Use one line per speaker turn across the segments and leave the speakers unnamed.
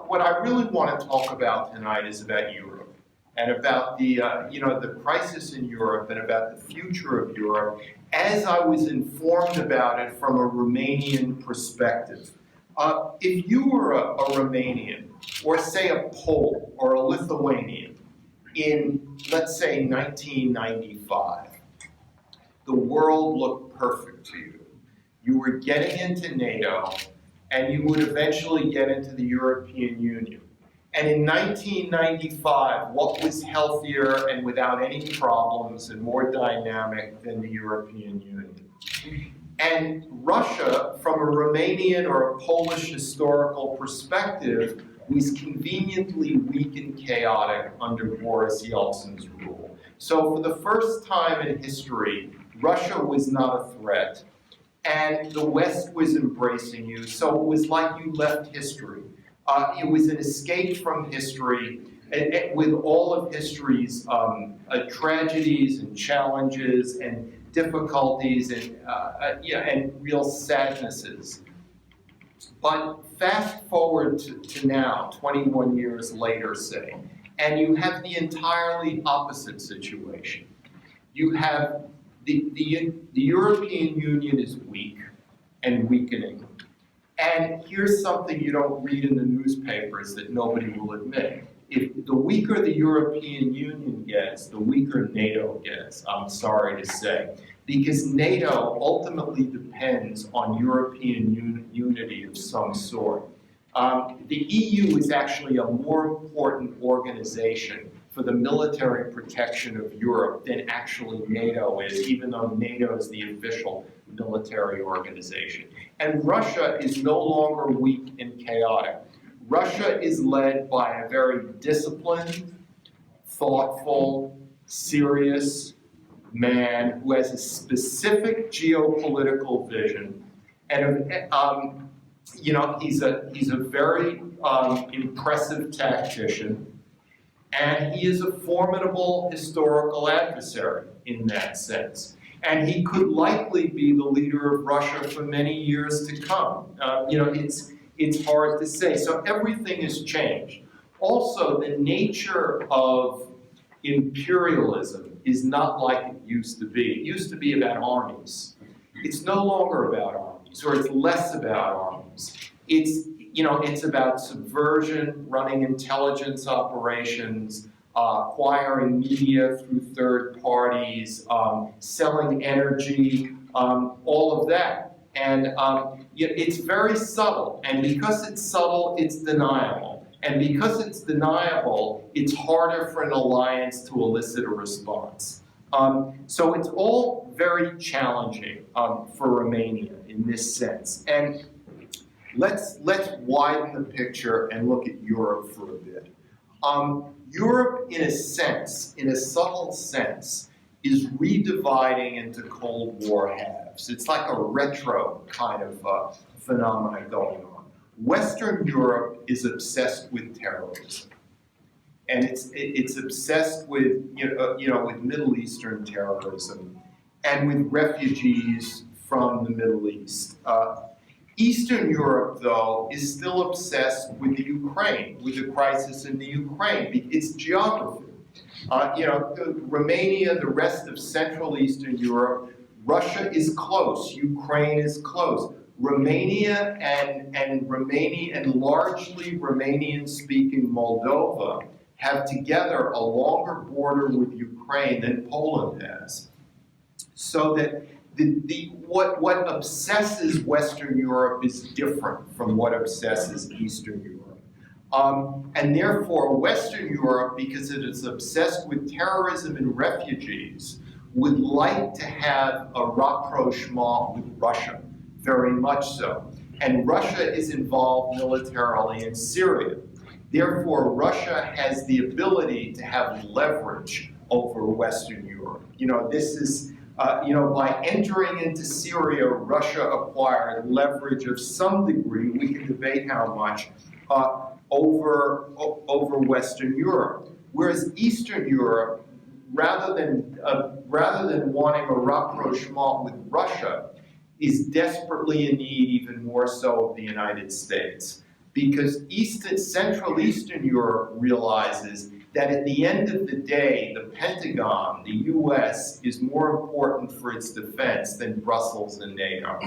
What I really want to talk about tonight is about Europe and about the crisis in Europe and about the future of Europe as I was informed about it from a Romanian perspective. If you were a Romanian, or say a Pole or a Lithuanian in, let's say, 1995, the world looked perfect to you. You were getting into NATO, and you would eventually get into the European Union. And in 1995, what was healthier and without any problems and more dynamic than the European Union? And Russia, from a Romanian or a Polish historical perspective, was conveniently weak and chaotic under Boris Yeltsin's rule. So for the first time in history, Russia was not a threat. And the West was embracing you, so it was like you left history. It was an escape from history, and with all of history's tragedies and challenges and difficulties and real sadnesses. But fast forward to now, 21 years later, say, and you have the entirely opposite situation. You have the European Union is weak and weakening. And here's something you don't read in the newspapers that nobody will admit. If the weaker the European Union gets, the weaker NATO gets, I'm sorry to say. Because NATO ultimately depends on European unity of some sort. The EU is actually a more important organization for the military protection of Europe than actually NATO is, even though NATO is the official military organization. And Russia is no longer weak and chaotic. Russia is led by a very disciplined, thoughtful, serious man who has a specific geopolitical vision, and he's a very impressive tactician. And he is a formidable historical adversary in that sense. And he could likely be the leader of Russia for many years to come. It's hard to say. So everything has changed. Also, the nature of imperialism is not like it used to be. It used to be about armies. It's no longer about armies, or it's less about armies. It's about subversion, running intelligence operations, acquiring media through third parties, selling energy, all of that. And it's very subtle. And because it's subtle, it's deniable. And because it's deniable, it's harder for an alliance to elicit a response. So it's all very challenging for Romania in this sense. And let's widen the picture and look at Europe for a bit. Europe, in a sense, in a subtle sense, is redividing into Cold War halves. It's like a retro kind of phenomenon going on. Western Europe is obsessed with terrorism, and it's obsessed with with Middle Eastern terrorism and with refugees from the Middle East. Eastern Europe, though, is still obsessed with the Ukraine, with the crisis in the Ukraine. It's geography. Romania, the rest of Central Eastern Europe, Russia is close, Ukraine is close. Romania and largely Romanian-speaking Moldova have together a longer border with Ukraine than Poland has. So that what obsesses Western Europe is different from what obsesses Eastern Europe. And therefore, Western Europe, because it is obsessed with terrorism and refugees, would like to have a rapprochement with Russia, very much so. And Russia is involved militarily in Syria. Therefore, Russia has the ability to have leverage over Western Europe. This is by entering into Syria, Russia acquired leverage of some degree, we can debate how much, over Western Europe. Whereas Eastern Europe, rather than wanting a rapprochement with Russia, is desperately in need, even more so, of the United States. because Central Eastern Europe realizes that at the end of the day, the Pentagon, the US, is more important for its defense than Brussels and NATO.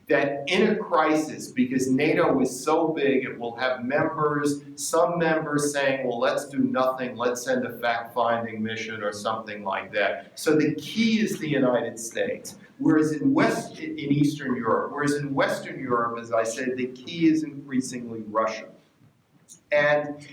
That in a crisis, because NATO is so big, it will have members, some members saying, well, let's do nothing, let's send a fact-finding mission or something like that. So the key is the United States. Whereas in Eastern Europe, whereas in Western Europe, as I said, the key is increasingly Russia. And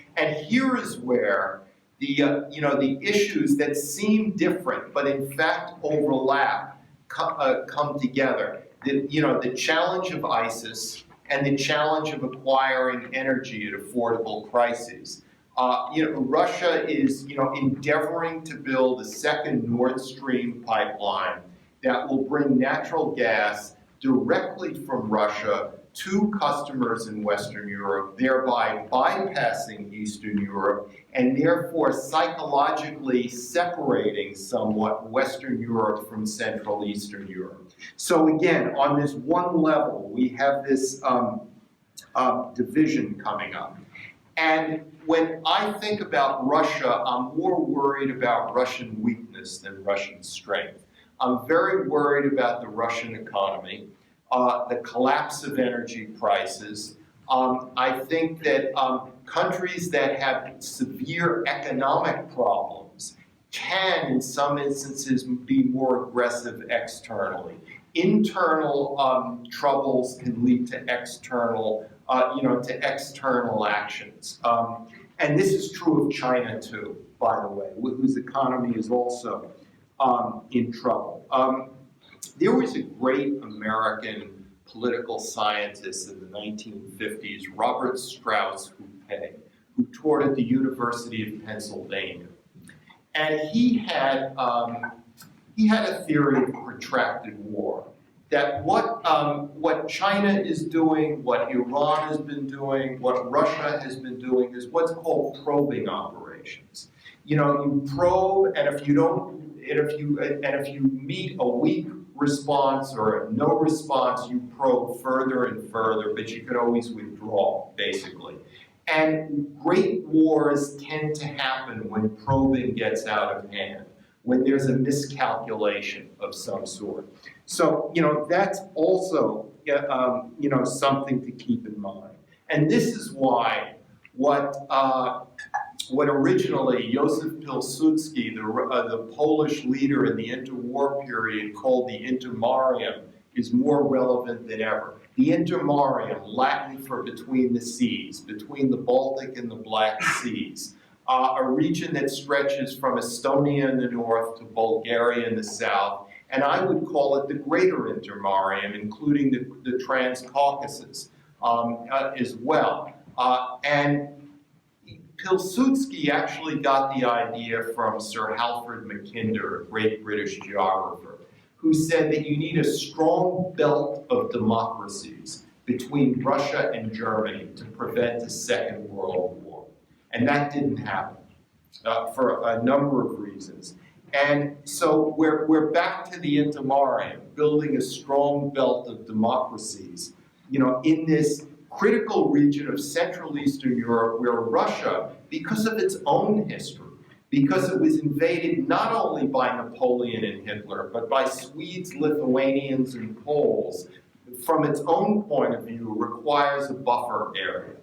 here is where the issues that seem different, but in fact overlap, come together. The challenge of ISIS and the challenge of acquiring energy at affordable prices. Russia is, endeavoring to build a second Nord Stream pipeline that will bring natural gas directly from Russia to customers in Western Europe, thereby bypassing Eastern Europe and therefore psychologically separating somewhat Western Europe from Central Eastern Europe. So again, on this one level, we have this division coming up. And when I think about Russia, I'm more worried about Russian weakness than Russian strength. I'm very worried about the Russian economy. The collapse of energy prices. I think that countries that have severe economic problems can, in some instances, be more aggressive externally. Internal troubles can lead to external, external actions. And this is true of China too, by the way, whose economy is also in trouble. There was a great American political scientist in the 1950s, Robert Strauss Houpe, who taught at the University of Pennsylvania. And he had a theory of protracted war, that what China is doing, what Iran has been doing, what Russia has been doing is what's called probing operations. You probe, and if you meet a weak response or no response, you probe further and further, but you can always withdraw, basically. And great wars tend to happen when probing gets out of hand, when there's a miscalculation of some sort. So, that's also, something to keep in mind. And this is why what originally Józef Pilsudski, the Polish leader in the interwar period, called the intermarium, is more relevant than ever. The intermarium, Latin for between the seas, between the Baltic and the Black Seas, a region that stretches from Estonia in the north to Bulgaria in the south, and I would call it the greater intermarium, including the Transcaucasus as well. And Pilsudski actually got the idea from Sir Halford Mackinder, a great British geographer, who said that you need a strong belt of democracies between Russia and Germany to prevent a Second World War. And that didn't happen for a number of reasons. And so we're back to the intermarium, building a strong belt of democracies, in this critical region of Central Eastern Europe where Russia, because of its own history, because it was invaded not only by Napoleon and Hitler, but by Swedes, Lithuanians, and Poles, from its own point of view, requires a buffer area,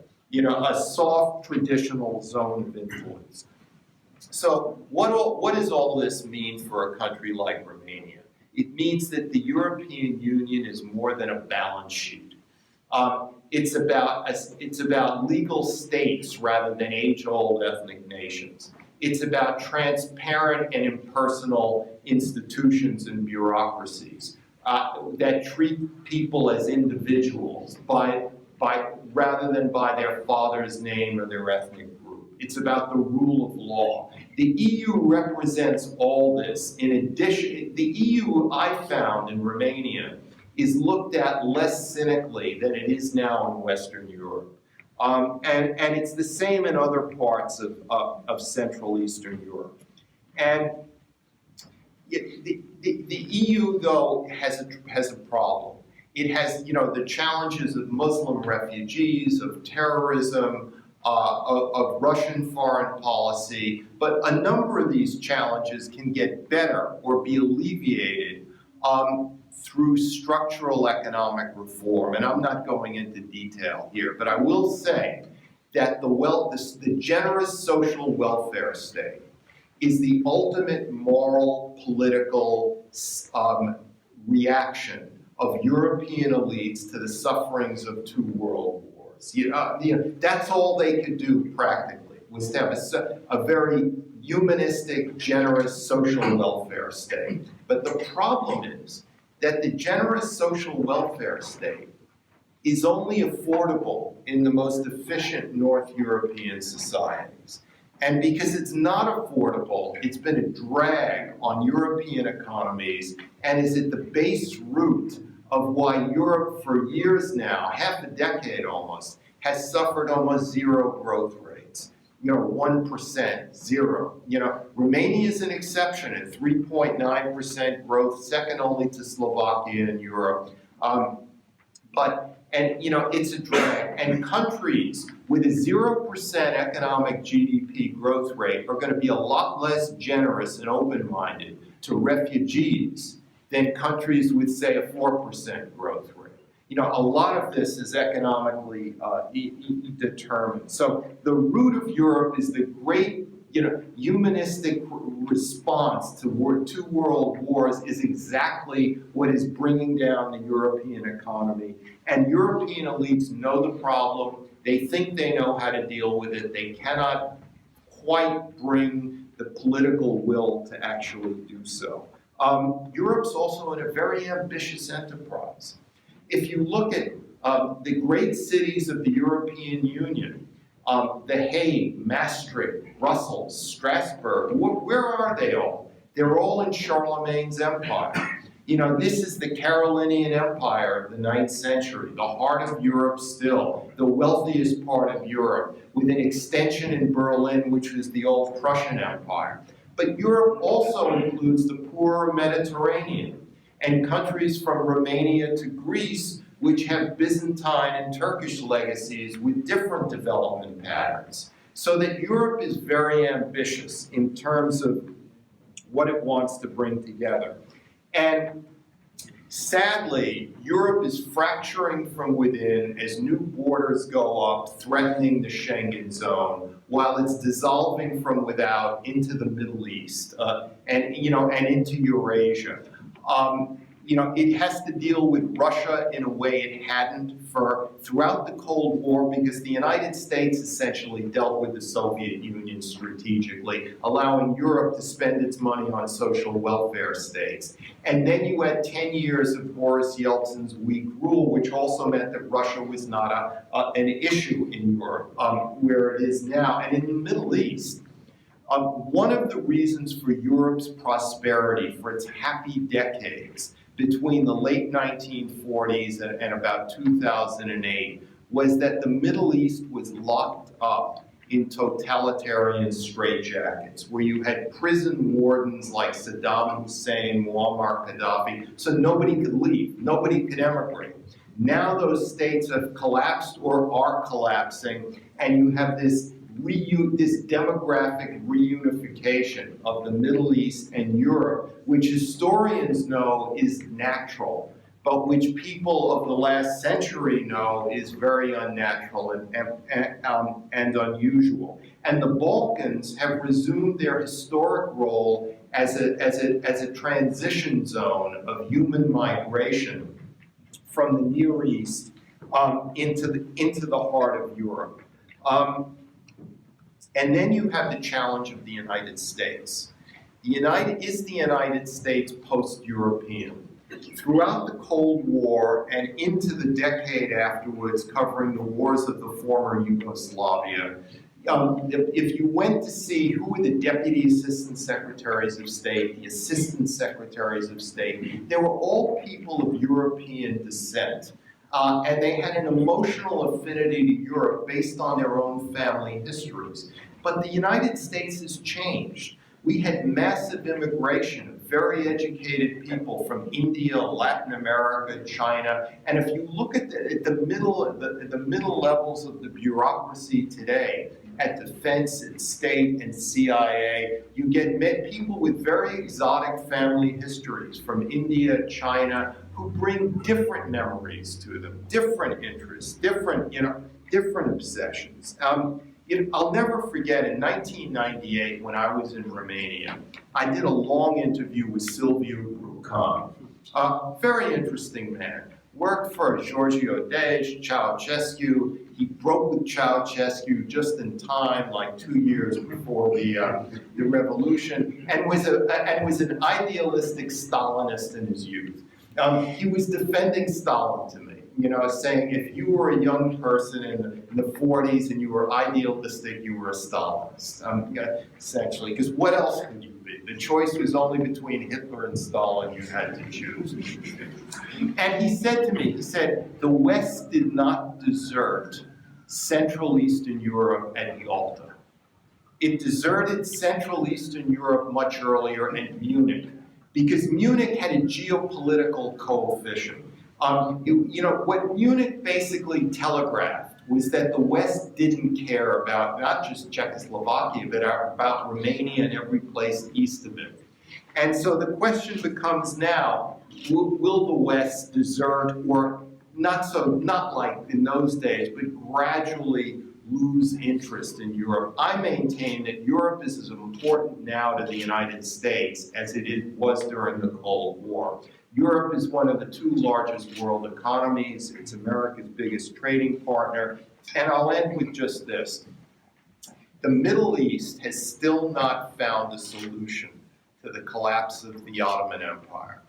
a soft traditional zone of influence. So what does all this mean for a country like Romania? It means that the European Union is more than a balance sheet. It's about legal states rather than age-old ethnic nations. It's about transparent and impersonal institutions and bureaucracies that treat people as individuals rather than by their father's name or their ethnic group. It's about the rule of law. The EU represents all this. In addition, the EU, I found in Romania, is looked at less cynically than it is now in Western Europe. And it's the same in other parts of Central Eastern Europe. And the EU, though, has a problem. It has, the challenges of Muslim refugees, of terrorism, of Russian foreign policy, but a number of these challenges can get better or be alleviated through structural economic reform. And I'm not going into detail here, but I will say that the generous social welfare state is the ultimate moral, political reaction of European elites to the sufferings of 2 world wars. That's all they could do practically, was to have a very humanistic, generous social welfare state. But the problem is that the generous social welfare state is only affordable in the most efficient North European societies. And because it's not affordable, it's been a drag on European economies and is at the base root of why Europe for years now, half a decade almost, has suffered almost 0 growth rates. 1%, 0. Romania is an exception at 3.9% growth, second only to Slovakia in Europe. It's a drag. And countries with a 0% economic GDP growth rate are going to be a lot less generous and open-minded to refugees than countries with, say, a 4% growth rate. A lot of this is economically determined. So the root of Europe is the great, humanistic response to 2 world wars is exactly what is bringing down the European economy. And European elites know the problem. They think they know how to deal with it. They cannot quite bring the political will to actually do so. Europe's also in a very ambitious enterprise. If you look at the great cities of the European Union, The Hague, Maastricht, Brussels, Strasbourg, where are they all? They're all in Charlemagne's empire. This is the Carolingian Empire of the 9th century, the heart of Europe still, the wealthiest part of Europe, with an extension in Berlin, which was the old Prussian Empire. But Europe also includes the poorer Mediterranean and countries from Romania to Greece, which have Byzantine and Turkish legacies with different development patterns. So that Europe is very ambitious in terms of what it wants to bring together. And sadly, Europe is fracturing from within as new borders go up, threatening the Schengen zone, while it's dissolving from without into the Middle East and into Eurasia. It has to deal with Russia in a way it hadn't throughout the Cold War, because the United States essentially dealt with the Soviet Union strategically, allowing Europe to spend its money on social welfare states. And then you had 10 years of Boris Yeltsin's weak rule, which also meant that Russia was not an issue in Europe, where it is now. And in the Middle East, one of the reasons for Europe's prosperity, for its happy decades, between the late 1940s and about 2008, was that the Middle East was locked up in totalitarian straitjackets, where you had prison wardens like Saddam Hussein, Muammar Gaddafi, so nobody could leave, nobody could emigrate. Now those states have collapsed or are collapsing, and you have this demographic reunification of the Middle East and Europe, which historians know is natural, but which people of the last century know is very unnatural and unusual. And the Balkans have resumed their historic role as a transition zone of human migration from the Near East into the heart of Europe. And then you have the challenge of the United States. Is the United States post-European? Throughout the Cold War and into the decade afterwards, covering the wars of the former Yugoslavia, if you went to see who were the Deputy Assistant Secretaries of State, the Assistant Secretaries of State, they were all people of European descent. And they had an emotional affinity to Europe based on their own family histories. But the United States has changed. We had massive immigration of very educated people from India, Latin America, China. And if you look at the middle levels of the bureaucracy today, at defense and state and CIA, you get people with very exotic family histories from India, China, who bring different memories to them, different interests, different obsessions. I'll never forget in 1998 when I was in Romania, I did a long interview with Silviu Brucan, a very interesting man. Worked for Giorgio Dej, Ceausescu. He broke with Ceausescu just in time, like 2 years before the revolution, and was an idealistic Stalinist in his youth. He was defending Stalin to me, saying if you were a young person in the 40s and you were idealistic, you were a Stalinist, essentially, because what else could you be? The choice was only between Hitler and Stalin. You had to choose. And he said to me, the West did not desert Central Eastern Europe at Yalta. It deserted Central Eastern Europe much earlier at Munich, because Munich had a geopolitical coefficient. What Munich basically telegraphed was that the West didn't care about not just Czechoslovakia, but about Romania and every place east of it. And so the question becomes now, will the West desert, or not like in those days, but gradually lose interest in Europe? I maintain that Europe is as important now to the United States as it was during the Cold War. Europe is one of the 2 largest world economies. It's America's biggest trading partner. And I'll end with just this. The Middle East has still not found a solution to the collapse of the Ottoman Empire.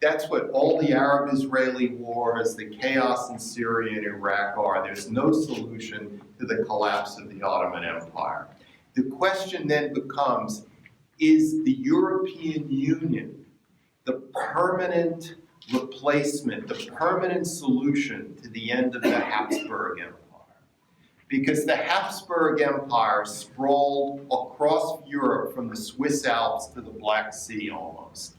That's what all the Arab-Israeli wars, the chaos in Syria and Iraq are. There's no solution to the collapse of the Ottoman Empire. The question then becomes, is the European Union the permanent replacement, the permanent solution to the end of the Habsburg Empire? Because the Habsburg Empire sprawled across Europe from the Swiss Alps to the Black Sea almost.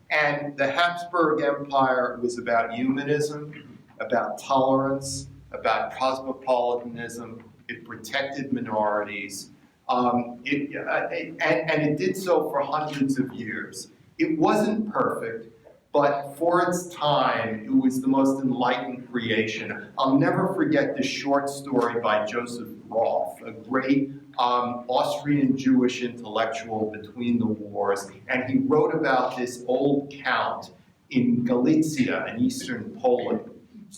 And the Habsburg Empire was about humanism, about tolerance, about cosmopolitanism. It protected minorities. And it did so for hundreds of years. It wasn't perfect, but for its time, it was the most enlightened creation. I'll never forget this short story by Joseph Roth, a great Austrian Jewish intellectual between the wars, and he wrote about this old count in Galicia in eastern Poland.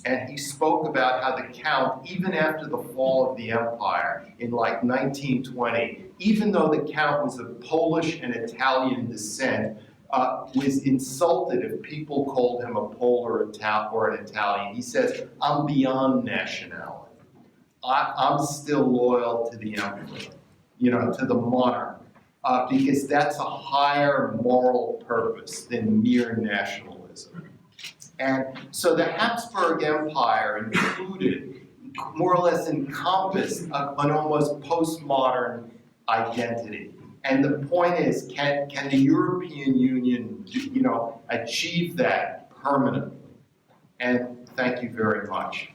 And he spoke about how the count, even after the fall of the empire in like 1920, even though the count was of Polish and Italian descent, was insulted if people called him a Pole or an Italian. He says, I'm beyond nationality. I'm still loyal to the emperor, to the monarch, because that's a higher moral purpose than mere nationalism. And so the Habsburg Empire more or less encompassed an almost postmodern identity. And the point is, can the European Union, achieve that permanently? And thank you very much.